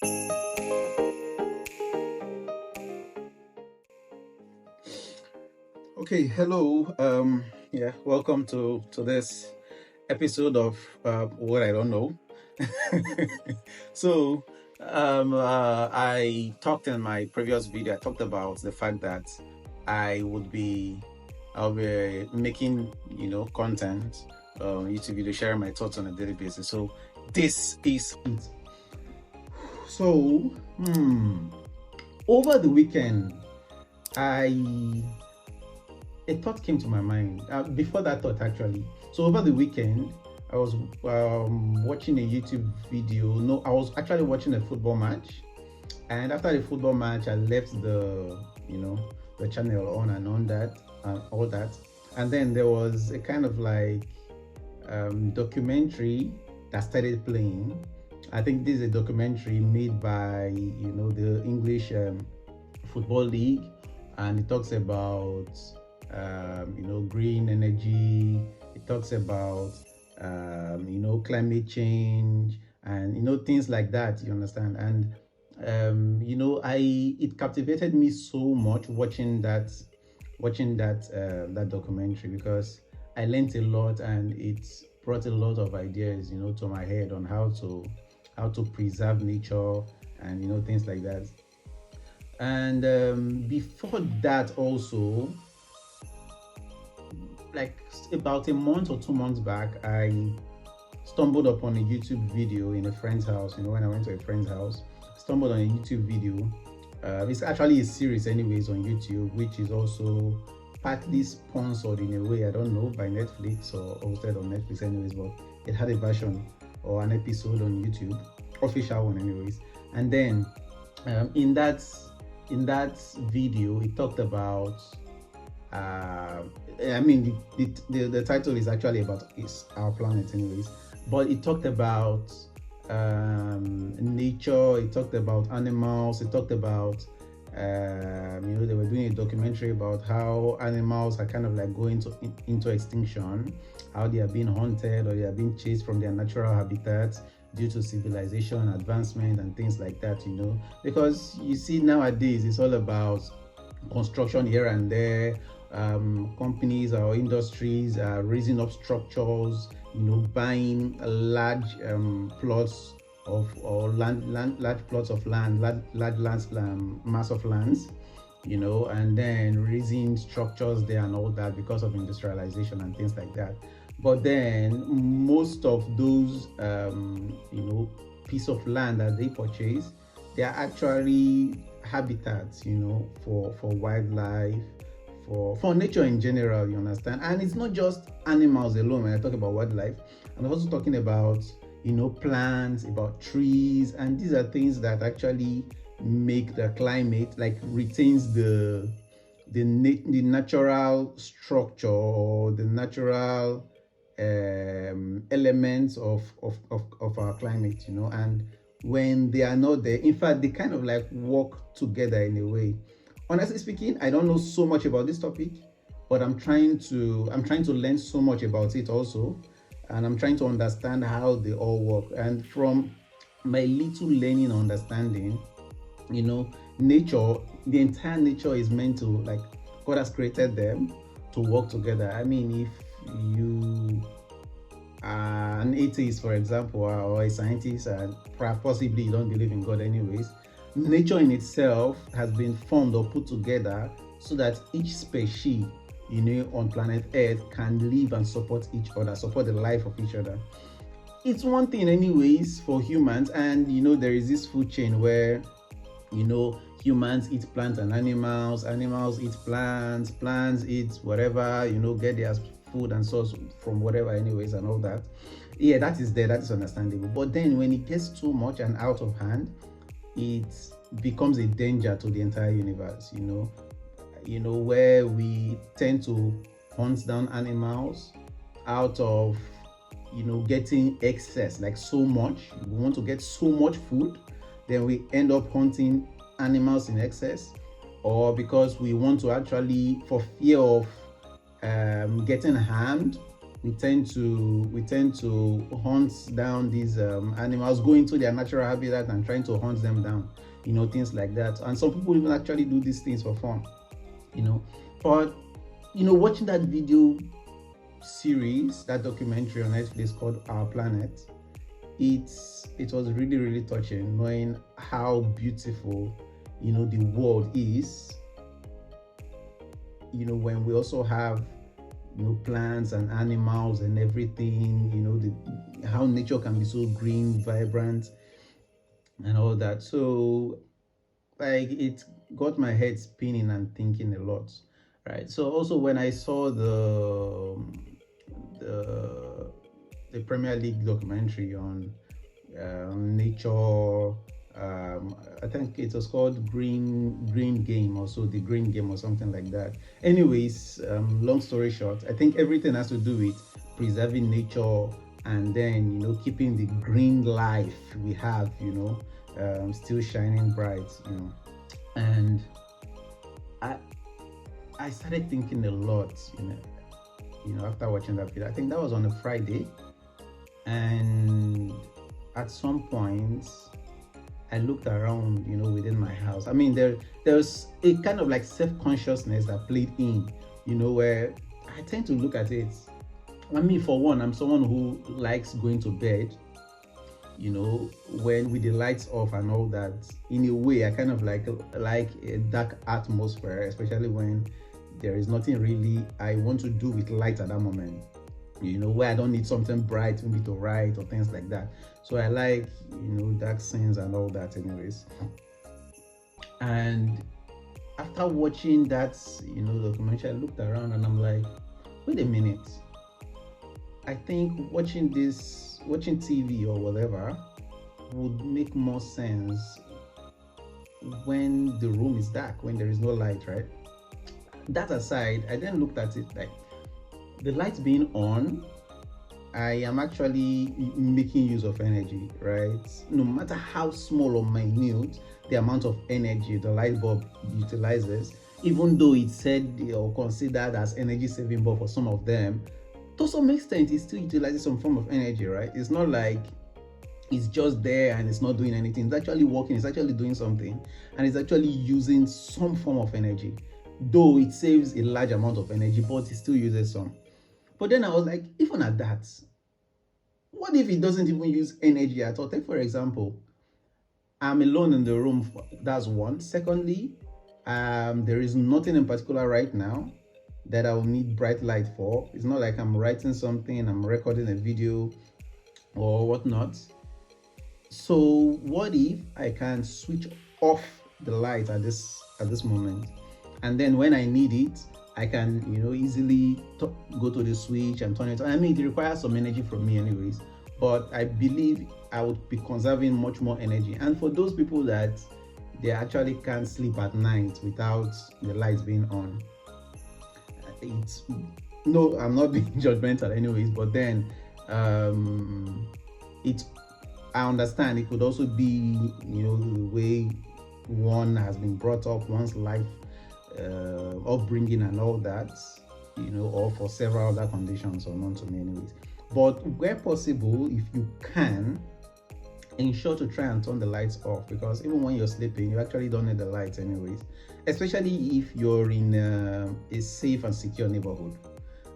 Okay, hello. Yeah, welcome to this episode of What I Don't Know. so, I talked in my previous video. I talked about the fact that I would be, I'll be making, content, YouTube video, sharing my thoughts on a daily basis. So, this is so. Over the weekend, I a thought came to my mind before that thought actually. So over the weekend I was watching a YouTube video. No, I was actually watching a football match, and after the football match I left the channel on and on that and all that. And then there was a kind of like documentary that started playing. I think this is a documentary made by the English football league, and it talks about green energy. It talks about climate change and things like that. You understand? And it captivated me so much watching that documentary, because I learned a lot, and it brought a lot of ideas to my head on how to preserve nature and things like that. And before that also, like about a month or 2 months back, I stumbled upon a YouTube video in a friend's house. When I went to a friend's house, stumbled on a YouTube video. It's actually a series, anyways, on YouTube, which is also partly sponsored in a way, I don't know, by Netflix or hosted on Netflix, anyways. But it had a version or an episode on YouTube, official one, anyways. And then in that video, it talked about the title is actually about is our planet, anyways, but it talked about nature. It talked about animals. It talked about they were doing a documentary about how animals are kind of like going into extinction, how they are being hunted or they are being chased from their natural habitats due to civilization advancement and things like that. Because you see nowadays it's all about construction here and there. Companies or industries are raising up structures, buying large plots of or large plots of land, large lands, mass of lands, and then raising structures there and all that because of industrialization and things like that. But then most of those piece of land that they purchase, they are actually habitats, for wildlife, for nature in general, you understand. And it's not just animals alone. When I talk about wildlife, I'm also talking about plants, about trees, and these are things that actually make the climate, like retains the natural structure or the natural elements of our climate. And when they are not there, in fact, they kind of like work together in a way. Honestly speaking, I don't know so much about this topic, but I'm trying to learn so much about it also, and I'm trying to understand how they all work. And from my little learning understanding, nature, the entire nature is meant to, like, God has created them to work together. I mean, if you are an atheist, for example, or a scientist, and possibly you don't believe in God anyways, nature in itself has been formed or put together so that each species on planet Earth can live and support each other, support the life of each other. It's one thing anyways for humans, and there is this food chain where humans eat plants and animals eat plants eat whatever, get their food and source from whatever, anyways, and all that. Yeah, that is there, that is understandable. But then when it gets too much and out of hand, it becomes a danger to the entire universe, where we tend to hunt down animals out of getting excess, like so much. We want to get so much food, then we end up hunting animals in excess, or because we want to actually, for fear of getting harmed, we tend to hunt down these animals, go into their natural habitat and trying to hunt them down, things like that. And some people even actually do these things for fun, you know. But watching that video series, that documentary on Netflix called Our Planet, it was really, really touching, knowing how beautiful the world is, when we also have plants and animals and everything, how nature can be so green, vibrant, and all that. So, like, it got my head spinning and thinking a lot, right? So also when I saw the the Premier League documentary on nature. I think it was called Green Game, also the Green Game or something like that. Anyways, long story short, I think everything has to do with preserving nature, and then keeping the green life we have, still shining bright, and I I started thinking a lot, after watching that video. I think that was on a Friday, and at some point I looked around, within my house. I mean, there's a kind of like self-consciousness that played in, where I tend to look at it. I mean, for one, I'm someone who likes going to bed, when with the lights off and all that. In a way, I kind of like a dark atmosphere, especially when there is nothing really I want to do with light at that moment, where I don't need something bright for me to write or things like that. So I like, dark scenes and all that, anyways. And after watching that, documentary, I looked around and I'm like, wait a minute. I think watching TV or whatever would make more sense when the room is dark, when there is no light, right? That aside, I then looked at it like, the lights being on, I am actually making use of energy, right? No matter how small or minute the amount of energy the light bulb utilizes, even though it's said or considered as energy saving bulb for some of them, to some extent it still utilizes some form of energy, right? It's not like it's just there and it's not doing anything. It's actually working, it's actually doing something, and it's actually using some form of energy. Though it saves a large amount of energy, but it still uses some. But then I was like, even at that, what if it doesn't even use energy at all? Take for example, I'm alone in the room. That's one. Secondly, there is nothing in particular right now that I will need bright light for. It's not like I'm writing something, I'm recording a video or whatnot. So what if I can switch off the light at this moment, and then when I need it, I can easily go to the switch and turn it on. I mean, it requires some energy from me anyways, but I believe I would be conserving much more energy. And for those people that they actually can't sleep at night without the lights being on, it's no, I'm not being judgmental anyways, but then it's I understand it could also be the way one has been brought up, one's life upbringing and all that, or for several other conditions unknown to me anyways. But where possible, if you can, ensure to try and turn the lights off, because even when you're sleeping, you actually don't need the lights anyways, especially if you're in a safe and secure neighborhood,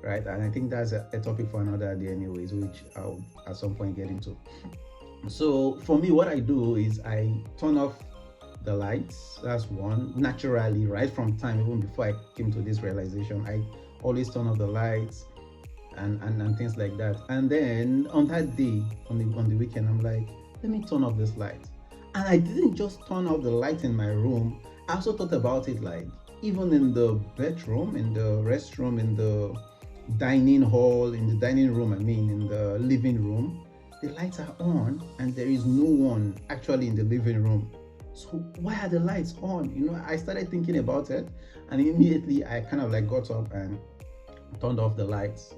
right? And I think that's a topic for another day anyways, which I'll at some point get into. So for me, what I do is I turn off the lights. That's one, naturally, right from time, even before I came to this realization. I always turn off the lights and things like that. And then on that day, on the weekend, I'm like, let me turn off this light. And I didn't just turn off the light in my room. I also thought about it, like, even in the bedroom, in the restroom, in the dining hall, in the dining room, I mean, in the living room, the lights are on and there is no one actually in the living room. So why are the lights on? I started thinking about it, and immediately I kind of like got up and turned off the lights.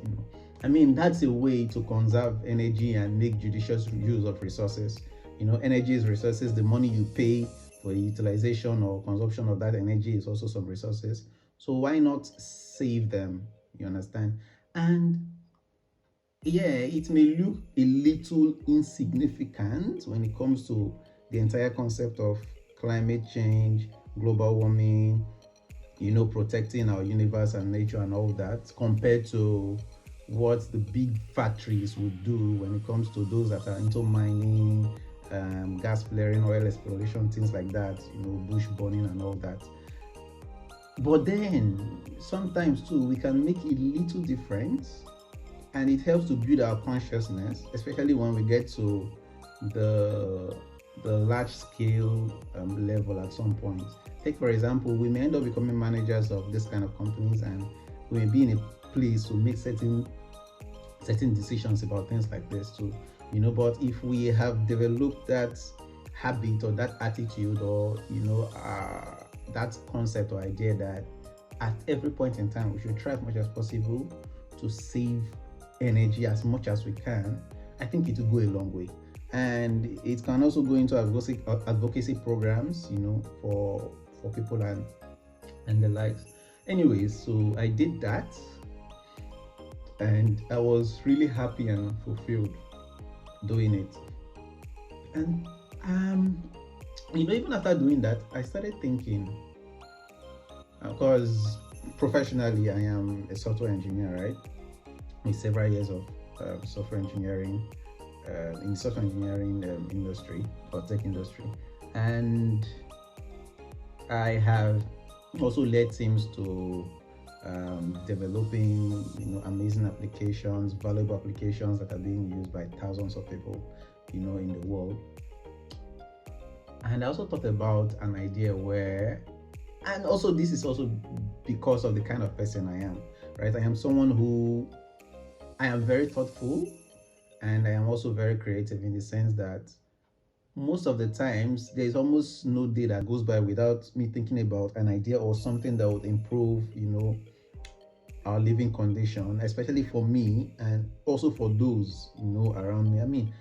I mean, that's a way to conserve energy and make judicious use of resources. Energy is resources. The money you pay for the utilization or consumption of that energy is also some resources. So why not save them? You understand? And yeah, it may look a little insignificant when it comes to the entire concept of climate change, global warming, protecting our universe and nature and all that, compared to what the big factories would do when it comes to those that are into mining, gas flaring, oil exploration, things like that, bush burning and all that. But then sometimes too, we can make a little difference, and it helps to build our consciousness, especially when we get to the large scale level at some point. Take for example, we may end up becoming managers of this kind of companies, and we may be in a place to make certain decisions about things like this too. But if we have developed that habit or that attitude, or that concept or idea that at every point in time we should try as much as possible to save energy as much as we can, I think it will go a long way. And it can also go into advocacy programs, for people and the likes. Anyways, so I did that, and I was really happy and fulfilled doing it. And even after doing that, I started thinking, because professionally I am a software engineer, right? With several years of software engineering in the software engineering industry or tech industry, and I have also led teams to developing amazing applications, valuable applications that are being used by thousands of people in the world. And I also thought about an idea where, and also this is also because of the kind of person I am, right? I am someone who, I am very thoughtful, and I am also very creative, in the sense that most of the times there's almost no day that goes by without me thinking about an idea or something that would improve our living condition, especially for me and also for those around me. I mean,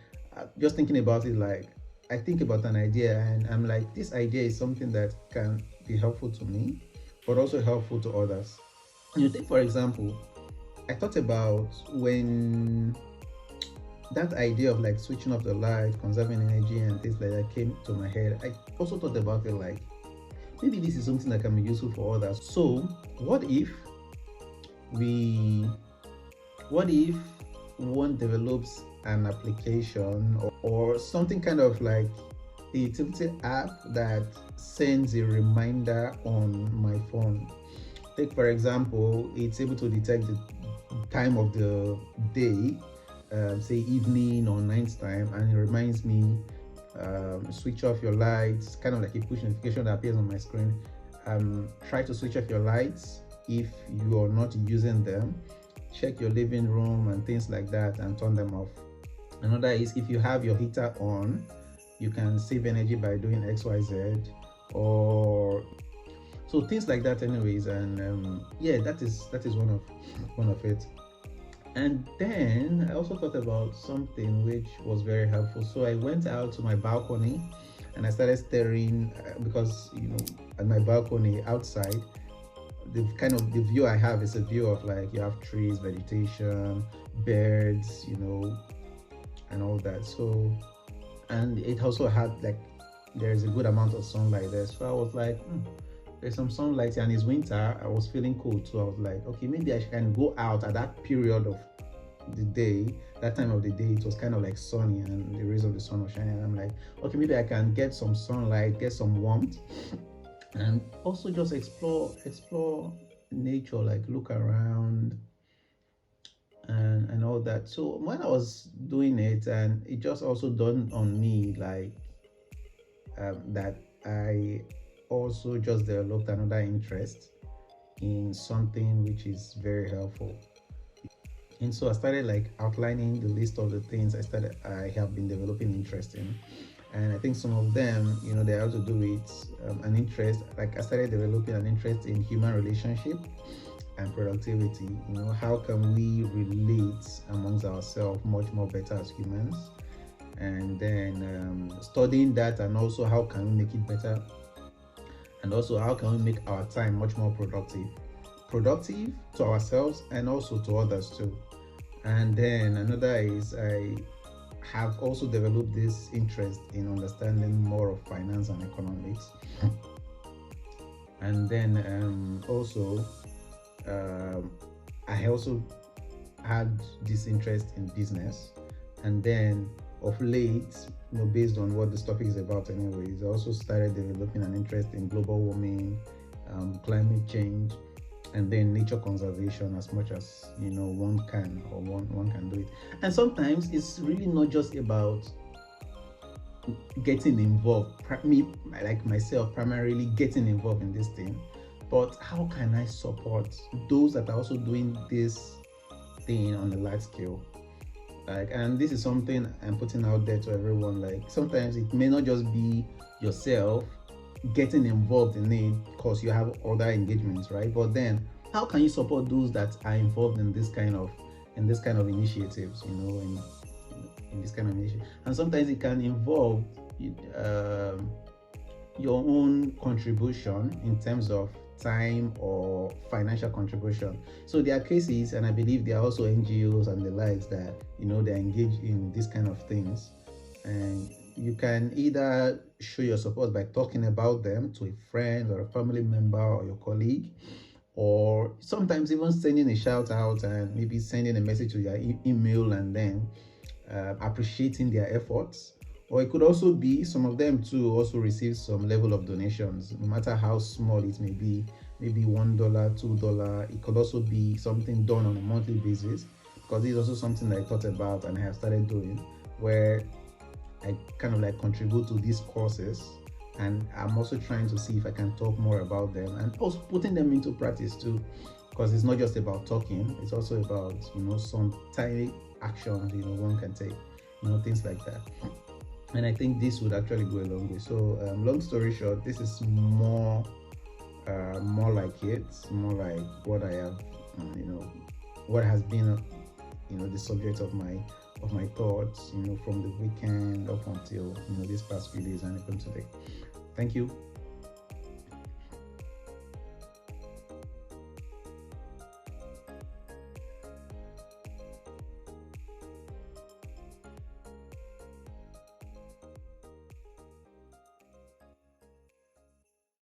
just thinking about it, like I think about an idea and I'm like, this idea is something that can be helpful to me but also helpful to others. Take for example, I thought about when that idea of like switching off the light, conserving energy and things like that came to my head. I also thought about it like, maybe this is something that can be useful for others. So what if one develops an application or something kind of like a utility app that sends a reminder on my phone? Take for example, it's able to detect the time of the day, say evening or night time, and it reminds me, switch off your lights, kind of like a push notification that appears on my screen. Try to switch off your lights if you are not using them. Check your living room and things like that and turn them off. Another is, if you have your heater on, you can save energy by doing XYZ, or so things like that anyways. And yeah, that is one of it. And then I also thought about something which was very helpful. So I went out to my balcony and I started staring, because at my balcony outside, the view I have is a view of like, you have trees, vegetation, birds, and all that. So, and it also had like, there's a good amount of sunlight there. So I was like, there's some sunlight, and it's winter. I was feeling cold, so I was like, okay, maybe I can go out at that period of the day, that time of the day. It was kind of like sunny and the rays of the sun were shining, and I'm like, okay, maybe I can get some sunlight, get some warmth, and also just explore nature, like look around and all that. So when I was doing it, and it just also dawned on me like, that I also just developed another interest in something which is very helpful. And so I started like outlining the list of the things I have been developing interest in. And I think some of them, they have to do with an interest. Like I started developing an interest in human relationship and productivity. How can we relate amongst ourselves much more better as humans? And then studying that, and also how can we make it better? And also, how can we make our time much more productive to ourselves and also to others too? And then another is I have also developed this interest in understanding more of finance and economics. And then also um, I also had this interest in business. And then of late, based on what this topic is about anyways, I also started developing an interest in global warming, climate change, and then nature conservation, as much as one can, or one can do it. And sometimes it's really not just about getting involved, me like myself primarily getting involved in this thing, but how can I support those that are also doing this thing on a large scale? Like, and this is something I'm putting out there to everyone. Like, sometimes it may not just be yourself getting involved in it because you have other engagements, right? But then how can you support those that are involved in this kind of initiatives, in this kind of initiative? And sometimes it can involve um, your own contribution in terms of time or financial contribution. So there are cases, and I believe there are also NGOs and the likes that they're engaged in these kind of things, and you can either show your support by talking about them to a friend or a family member or your colleague, or sometimes even sending a shout out and maybe sending a message to their email, and then appreciating their efforts. Or it could also be some of them too also receive some level of donations, no matter how small it may be, maybe $1, $2. It could also be something done on a monthly basis, because this is also something that I thought about and I have started doing, where I kind of like contribute to these courses, and I'm also trying to see if I can talk more about them and also putting them into practice too, because it's not just about talking, it's also about some tiny actions one can take, things like that. And I think this would actually go a long way. So long story short, this is more like more like what I have what has been the subject of my thoughts from the weekend up until this past few days and even today. Thank you.